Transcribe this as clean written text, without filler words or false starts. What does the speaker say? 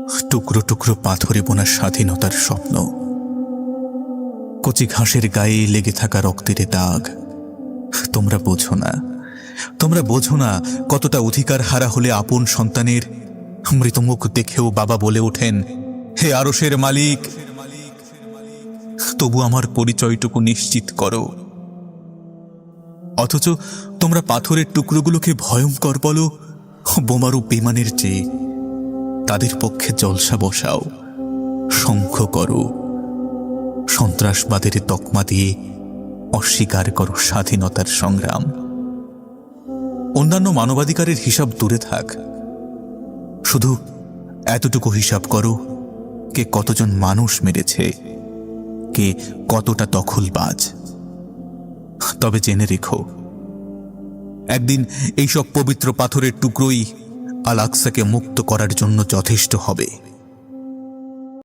টুকরো টুকরো পাথরে বোনা স্বাধীনতার স্বপ্ন, কচি ঘাসের গায়ে লেগে থাকা রক্তের দাগ। তোমরা বোঝো না, তোমরা বোঝো না কতটা অধিকার হারা হলে আপন সন্তানের মৃতমুখ দেখেও বাবা বলে ওঠেন, হে আরশের মালিক, তবু আমার পরিচয়টুকু নিশ্চিত করো। অথচ তোমরা পাথরের টুকরোগুলোকে ভয়ঙ্কর বলো বোমারু বিমানের চেয়ে। তাদের পক্ষে জলসা বসাও, শঙ্খ করো, সন্ত্রাসবাদের তকমা দিয়ে অস্বীকার করো স্বাধীনতার সংগ্রাম। অন্যান্য মানবাধিকারের হিসাব দূরে থাক, শুধু এতটুকু হিসাব করো, কে কতজন মানুষ মেরেছে, কে কতটা দখলবাজ। তবে জেনে রেখো, একদিন এইসব পবিত্র পাথরের টুকরোই আল আকসাকে মুক্ত করার জন্য যথেষ্ট হবে।